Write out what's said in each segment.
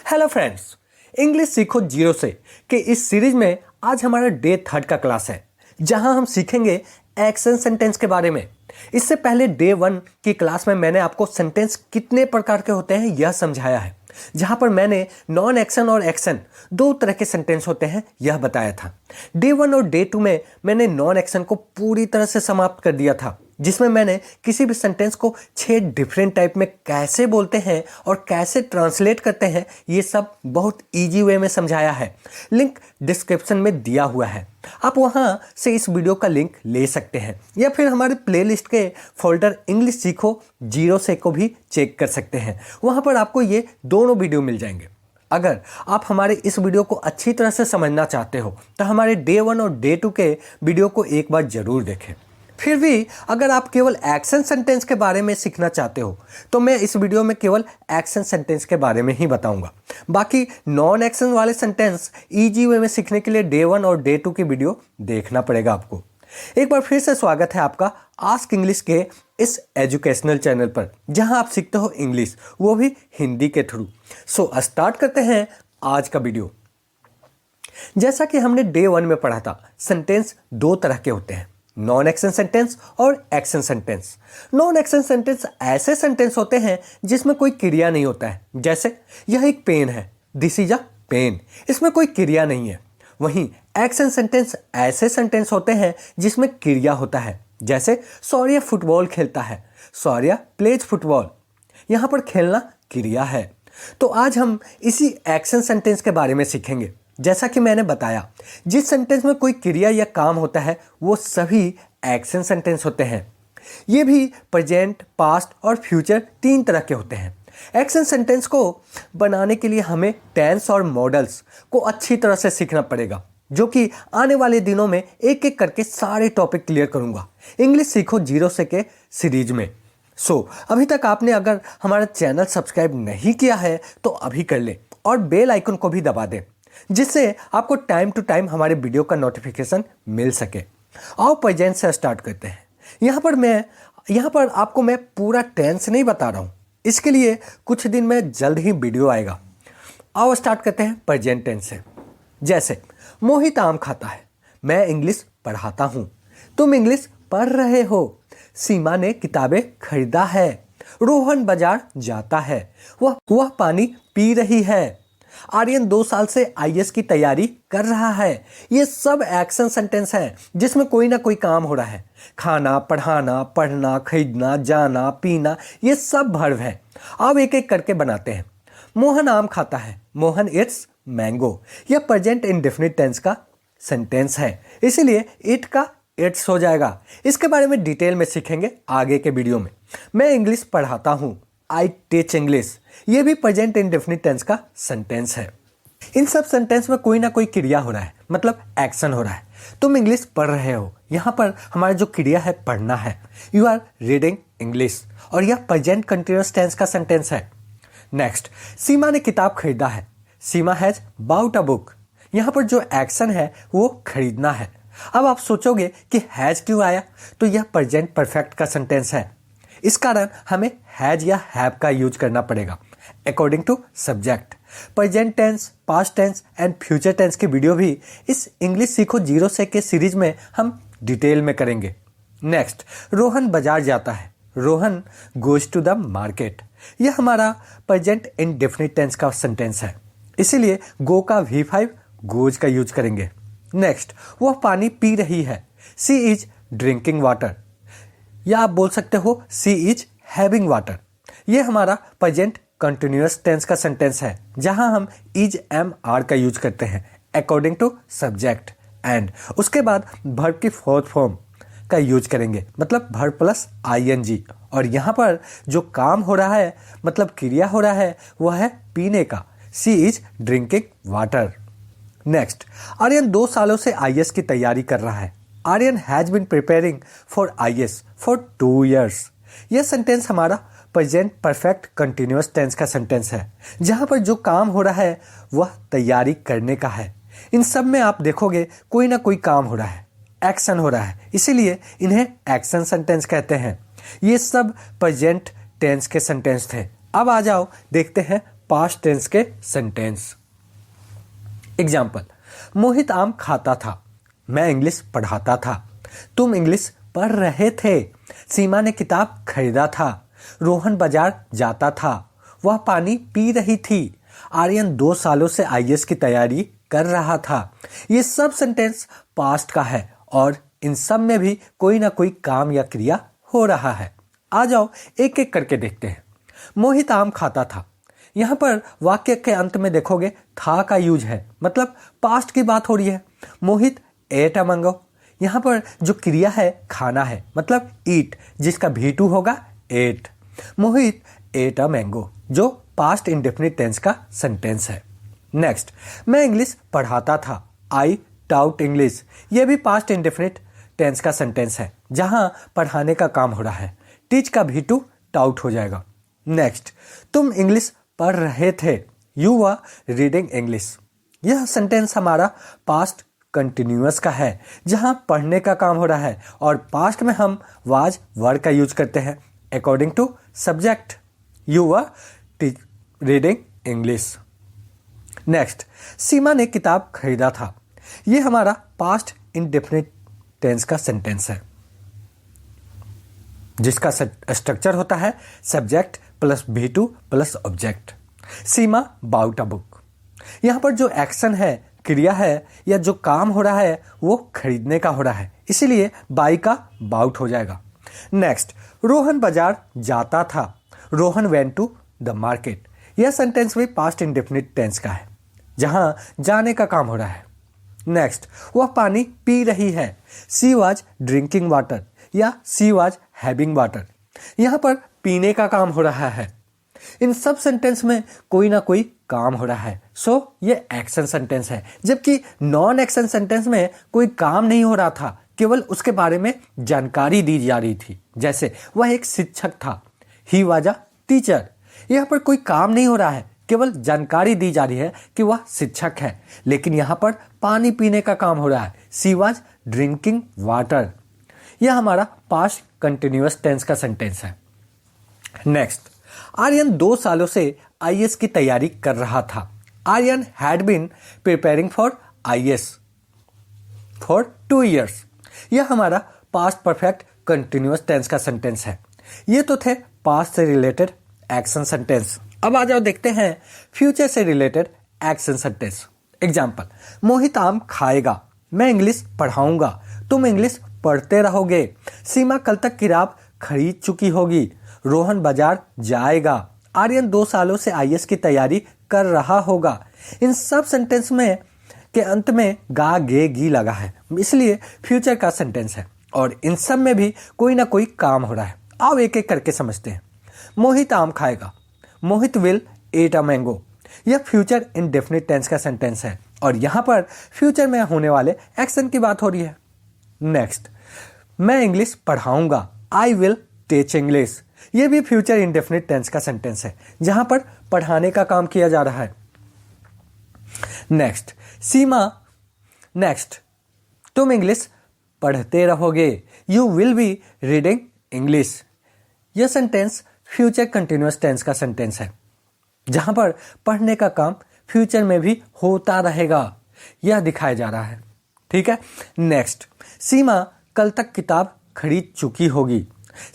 Hello friends, English सीखो zero से के इस सीरीज में आज हमारा डे 3 का क्लास है, जहां हम सीखेंगे एक्शन सेंटेंस के बारे में। इससे पहले डे 1 की क्लास में मैंने आपको सेंटेंस कितने प्रकार के होते हैं यह समझाया है, जहां पर मैंने नॉन एक्शन और एक्शन दो तरह के सेंटेंस होते हैं यह बताया था। डे 1 और डे 2 में मैंने नॉन एक्शन को पूरी तरह से समाप्त कर दिया था, जिसमें मैंने किसी भी सेंटेंस को 6 डिफरेंट टाइप में कैसे बोलते हैं और कैसे ट्रांसलेट करते हैं ये सब बहुत इजी वे में समझाया है। लिंक डिस्क्रिप्शन में दिया हुआ है, आप वहां से इस वीडियो का लिंक ले सकते हैं या फिर हमारे प्लेलिस्ट के फोल्डर इंग्लिश सीखो जीरो से को भी चेक कर सकते हैं। वहां पर आपको ये दोनों वीडियो मिल जाएंगे। अगर आप हमारे इस वीडियो को अच्छी तरह से समझना चाहते हो तो हमारे डे 1 और डे 2 के वीडियो को एक बार जरूर देखें। फिर भी अगर आप केवल एक्शन सेंटेंस के बारे में सीखना चाहते हो तो मैं इस वीडियो में केवल एक्शन सेंटेंस के बारे में ही बताऊंगा। बाकी नॉन एक्शन वाले सेंटेंस इजी वे में सीखने के लिए डे 1 और डे 2 की वीडियो देखना पड़ेगा आपको। एक बार फिर से स्वागत है आपका आस्क इंग्लिश के इस एजुकेशनल चैनल पर, जहां आप सीखते हो इंग्लिश, वो भी हिंदी के थ्रू। सो स्टार्ट करते हैं आज का वीडियो। जैसा कि हमने डे 1 में पढ़ा था, सेंटेंस दो तरह के होते हैं, नॉन एक्शन सेंटेंस और action sentence. Non action sentence ऐसे सेंटेंस होते हैं जिसमें कोई क्रिया नहीं होता है, जैसे यह एक पेन है, दिस इज अ पेन, इसमें कोई क्रिया नहीं है। वहीं एक्शन सेंटेंस ऐसे सेंटेंस होते हैं जिसमें क्रिया होता है, जैसे सौर्य फुटबॉल खेलता है, सौर्य प्लेज फुटबॉल, यहां पर खेलना क्रिया है। तो आज हम इसी एक्शन सेंटेंस के बारे में सीखेंगे। जैसा कि मैंने बताया, जिस सेंटेंस में कोई क्रिया या काम होता है वो सभी एक्शन सेंटेंस होते हैं। ये भी प्रेजेंट, पास्ट और फ्यूचर तीन तरह के होते हैं। एक्शन सेंटेंस को बनाने के लिए हमें टेंस और मॉडल्स को अच्छी तरह से सीखना पड़ेगा, जो कि आने वाले दिनों में एक एक करके सारे टॉपिक क्लियर करूंगा इंग्लिश सीखो जीरो से के सीरीज में। अभी तक आपने अगर हमारा चैनल सब्सक्राइब नहीं किया है तो अभी कर ले और बेल आइकन को भी दबा दें, जिससे आपको टाइम टू टाइम हमारे वीडियो का नोटिफिकेशन मिल सके। आओ प्रेजेंट से स्टार्ट करते हैं। यहाँ पर आपको मैं पूरा टेंस नहीं बता रहा हूँ, इसके लिए कुछ दिन में जल्द ही वीडियो आएगा। आओ स्टार्ट करते हैं प्रेजेंट टेंस से। जैसे मोहित आम खाता है, मैं इंग्लिश पढ़ाता हूँ, तुम इंग्लिश पढ़ रहे हो, सीमा ने किताबें खरीदा है, रोहन बाजार जाता है, वह पानी पी रही है, आर्यन 2 साल से आईएएस की तैयारी कर रहा है। ये सब एक्शन सेंटेंस हैं जिसमें कोई ना कोई काम हो रहा है। खाना, पढ़ाना, पढ़ना, खरीदना, जाना, पीना, ये सब वर्ब है। अब एक एक करके बनाते हैं। मोहन आम खाता है, मोहन इट्स मैंगो, यह प्रेजेंट इंडेफिनिट टेंस का सेंटेंस है, इसीलिए इट का इट्स हो जाएगा। इसके बारे में डिटेल में सीखेंगे आगे के वीडियो में। मैं इंग्लिश पढ़ाता हूँ, आई टीच इंग्लिश, ये भी प्रेजेंट इंडेफिनिट टेंस का सेंटेंस है। इन सब सेंटेंस में कोई ना कोई क्रिया हो रहा है, मतलब एक्शन हो रहा है। तुम इंग्लिश पढ़ रहे हो, यहाँ पर हमारा जो क्रिया है पढ़ना है, यू आर रीडिंग इंग्लिश, और यह प्रेजेंट कंटिन्यूअस टेंस का सेंटेंस है। नेक्स्ट, सीमा ने किताब खरीदा है, सीमा हैज बाउट अ बुक, यहाँ पर जो एक्शन है वो खरीदना है। अब आप सोचोगे कि हैज क्यों आया, तो यह प्रेजेंट परफेक्ट का सेंटेंस है, इस कारण हमें हैज या हैव का यूज करना पड़ेगा according to subject. Present tense, past tense and future tense की वीडियो भी इस इंग्लिश सीखो जीरो से के सीरीज में हम डिटेल में करेंगे। नेक्स्ट, रोहन बाजार जाता है, Rohan goes to the market, यह हमारा प्रेजेंट इंडेफिनिट टेंस का सेंटेंस है, इसीलिए गो का V5 गोज का यूज करेंगे। नेक्स्ट, वह पानी पी रही है, सी इज ड्रिंकिंग वाटर, या आप बोल सकते हो सी इज हैविंग वाटर, ये हमारा प्रेजेंट कंटिन्यूअस टेंस का सेंटेंस है, जहां हम इज एम आर का यूज करते हैं अकॉर्डिंग टू सब्जेक्ट, एंड उसके बाद वर्ब की फोर्थ फॉर्म का यूज करेंगे, मतलब वर्ब प्लस ING, और यहाँ पर जो काम हो रहा है, मतलब क्रिया हो रहा है, वह है पीने का, she is drinking water. Next, Aryan 2 सालों से IAS की तैयारी कर रहा है, Aryan has been preparing for IAS for 2 years, यह सेंटेंस हमारा प्रेजेंट परफेक्ट कंटिन्यूअस टेंस का सेंटेंस है, जहां पर जो काम हो रहा है वह तैयारी करने का है। इन सब में आप देखोगे कोई ना कोई काम हो रहा है, एक्शन हो रहा है, इसीलिए इन्हें एक्शन सेंटेंस कहते हैं। ये सब प्रेजेंट टेंस के सेंटेंस थे। अब आ जाओ देखते हैं पास्ट टेंस के सेंटेंस। एग्जाम्पल, मोहित आम खाता था, मैं इंग्लिश पढ़ाता था, तुम इंग्लिश पढ़ रहे थे, सीमा ने किताब खरीदा था, रोहन बाजार जाता था, वह पानी पी रही थी, आर्यन 2 सालों से आईएएस की तैयारी कर रहा था। ये सब सेंटेंस पास्ट का है और इन सब में भी कोई ना कोई काम या क्रिया हो रहा है। आ जाओ एक एक करके देखते हैं। मोहित आम खाता था, यहाँ पर वाक्य के अंत में देखोगे था का यूज है, मतलब पास्ट की बात हो रही है। मोहित एट अ मैंगो, यहाँ पर जो क्रिया है खाना है, मतलब ईट, जिसका V2 होगा ate. Mohit ate a mango जो पास्ट इंडेफिनिट टेंस का सेंटेंस है। नेक्स्ट, मैं इंग्लिश पढ़ाता था, आई टाउट इंग्लिश, यह भी पास्ट इंडेफिनिट टेंस का सेंटेंस है जहां पढ़ाने का काम हो रहा है। टीच का V2 टाउट हो जाएगा। नेक्स्ट, तुम इंग्लिश पढ़ रहे थे, यू वर रीडिंग इंग्लिश, यह सेंटेंस हमारा पास्ट कंटिन्यूअस का है जहां पढ़ने का काम हो रहा है और पास्ट में हम वाज वर्ड का यूज करते हैं according to subject. You were reading English. Next, Seema ने किताब खरीदा था, यह हमारा पास्ट इंडेफिनिट टेंस का सेंटेंस है जिसका स्ट्रक्चर होता है subject plus V2 plus object. Seema bought a book, यहां पर जो एक्शन है, क्रिया है या जो काम हो रहा है वो खरीदने का हो रहा है, इसीलिए बाई का बाउट हो जाएगा। नेक्स्ट, रोहन बाजार जाता था, Rohan went to the market, यह सेंटेंस भी पास्ट इंडेफिनिट टेंस का है जहां जाने का काम हो रहा है। नेक्स्ट, वह पानी पी रही है, सी वाज ड्रिंकिंग वाटर या सी वाज हैविंग वाटर, यहां पर पीने का काम हो रहा है। इन सब सेंटेंस में कोई ना कोई काम हो रहा है, सो ये एक्शन सेंटेंस है। जबकि नॉन एक्शन सेंटेंस में कोई काम नहीं हो रहा था, केवल उसके बारे में जानकारी दी जा रही थी। जैसे वह एक शिक्षक था, ही वाज अ टीचर, यहाँ पर कोई काम नहीं हो रहा है, केवल जानकारी दी जा रही है कि वह शिक्षक है, लेकिन यहाँ पर पानी पीने का काम हो रहा है। सी वाज ड्रिंकिंग वाटर, यह हमारा पास्ट कंटिन्यूअस टेंस का सेंटेंस है। नेक्स्ट, आर्यन 2 सालों से आईएएस की तैयारी कर रहा था, Aryan had been preparing for IAS for 2 years, यह हमारा पास्ट परफेक्ट कंटिन्यूअस टेंस का सेंटेंस है। ये तो थे पास्ट से रिलेटेड एक्शन सेंटेंस। अब आ जाओ देखते हैं फ्यूचर से रिलेटेड एक्शन सेंटेंस। एग्जाम्पल, मोहित आम खाएगा, मैं इंग्लिश पढ़ाऊंगा, तुम इंग्लिश पढ़ते रहोगे, सीमा कल तक किताब खरीद चुकी होगी, रोहन बाजार जाएगा, आर्यन 2 सालों से आईएएस की तैयारी कर रहा होगा। इन सब सेंटेंस में के अंत में गा गे गी लगा है, इसलिए फ्यूचर का सेंटेंस है और इन सब में भी कोई ना कोई काम हो रहा है। आओ एक एक करके समझते हैं। मोहित आम खाएगा, मोहित विल एट अ मैंगो, यह फ्यूचर इंडेफिनिट टेंस का सेंटेंस है और यहां पर फ्यूचर में होने वाले एक्शन की बात हो रही है। नेक्स्ट, मैं इंग्लिश पढ़ाऊंगा, आई विल टीच इंग्लिश, यह भी फ्यूचर इंडेफिनिट टेंस का सेंटेंस है जहां पर पढ़ाने का काम किया जा रहा है। नेक्स्ट, सीमा, नेक्स्ट, तुम इंग्लिश पढ़ते रहोगे, you will be reading English, यह सेंटेंस फ्यूचर कंटिन्यूअस टेंस का सेंटेंस है जहां पर पढ़ने का काम फ्यूचर में भी होता रहेगा, यह दिखाया जा रहा है। ठीक है। नेक्स्ट, सीमा कल तक किताब खरीद चुकी होगी,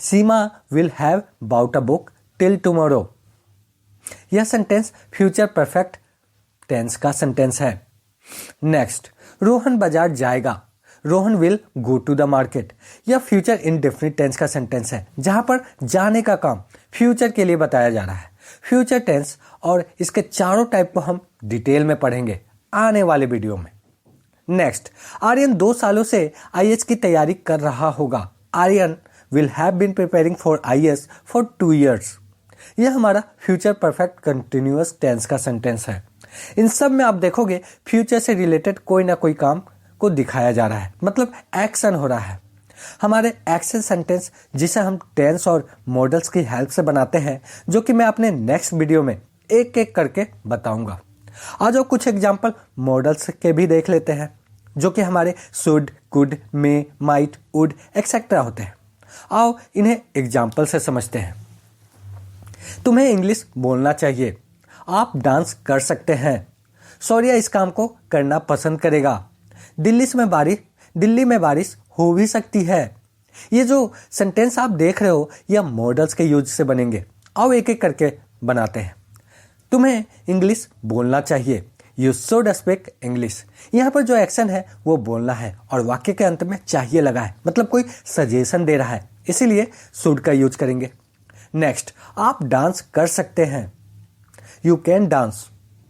Seema will have bought a book till tomorrow, यह सेंटेंस फ्यूचर परफेक्ट टेंस का सेंटेंस है। नेक्स्ट, रोहन बाजार जाएगा, Rohan will go to the market, यह फ्यूचर इंडेफिनिट टेंस का सेंटेंस है जहां पर जाने का काम फ्यूचर के लिए बताया जा रहा है। फ्यूचर टेंस और इसके चारों टाइप को हम डिटेल में पढ़ेंगे आने वाले वीडियो में। नेक्स्ट, आर्यन 2 सालों से आईएएस की तैयारी कर रहा होगा, Aryan will have been preparing for IAS for 2 years, यह हमारा फ्यूचर परफेक्ट कंटिन्यूअस टेंस का सेंटेंस है। इन सब में आप देखोगे फ्यूचर से रिलेटेड कोई ना कोई काम को दिखाया जा रहा है, मतलब एक्शन हो रहा है। हमारे एक्शन सेंटेंस जिसे हम टेंस और मॉडल्स की हेल्प से बनाते हैं, जो कि मैं अपने नेक्स्ट वीडियो में एक एक करके बताऊंगा। आज और कुछ एग्जांपल मॉडल्स के भी देख लेते हैं जो कि हमारे should, could, may, might, would etcetera होते हैं। आओ इन्हें एग्जाम्पल से समझते हैं। तुम्हें इंग्लिश बोलना चाहिए, आप डांस कर सकते हैं। सौर्या इस काम को करना पसंद करेगा। दिल्ली में बारिश हो भी सकती है। ये जो सेंटेंस आप देख रहे हो यह मॉडल्स के यूज से बनेंगे। आओ एक एक करके बनाते हैं। तुम्हें इंग्लिश बोलना चाहिए। You should speak English. यहाँ पर जो एक्शन है वो बोलना है और वाक्य के अंत में चाहिए लगा है, मतलब कोई सजेशन दे रहा है, इसीलिए शुड का यूज करेंगे। नेक्स्ट, आप डांस कर सकते हैं। You can dance.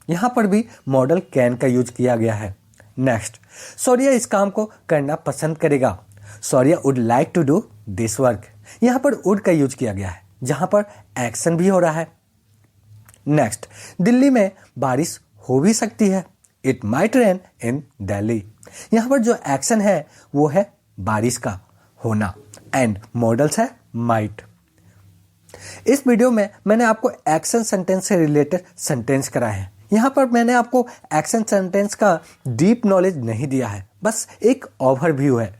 यहाँ पर भी मॉडल कैन का यूज किया गया है। नेक्स्ट, सौर्या इस काम को करना पसंद करेगा। Saurya would like to do this work. यहाँ पर वुड का यूज किया गया है जहाँ पर एक्शन भी हो रहा है। नेक्स्ट, दिल्ली में बारिश हो भी सकती है। इट माइट रेन इन दिल्ली। यहाँ पर जो एक्शन है वो है बारिश का होना एंड मॉडल्स है माइट। इस वीडियो में मैंने आपको एक्शन सेंटेंस से रिलेटेड सेंटेंस कराए हैं। यहाँ पर मैंने आपको एक्शन सेंटेंस का डीप नॉलेज नहीं दिया है, बस एक ओवरव्यू है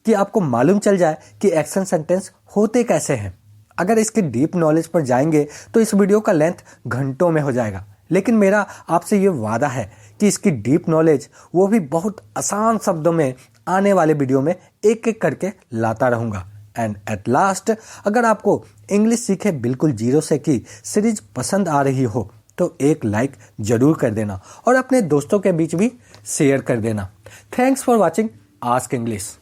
कि आपको मालूम चल जाए कि एक्शन सेंटेंस होते कैसे हैं। अगर इसके डीप नॉलेज पर जाएंगे तो इस वीडियो का लेंथ घंटों में हो जाएगा, लेकिन मेरा आपसे ये वादा है कि इसकी डीप नॉलेज वो भी बहुत आसान शब्दों में आने वाले वीडियो में एक एक करके लाता रहूँगा। एंड एट लास्ट, अगर आपको इंग्लिश सीखे बिल्कुल जीरो से की सीरीज पसंद आ रही हो तो एक लाइक जरूर कर देना और अपने दोस्तों के बीच भी शेयर कर देना। Thanks for watching ask English.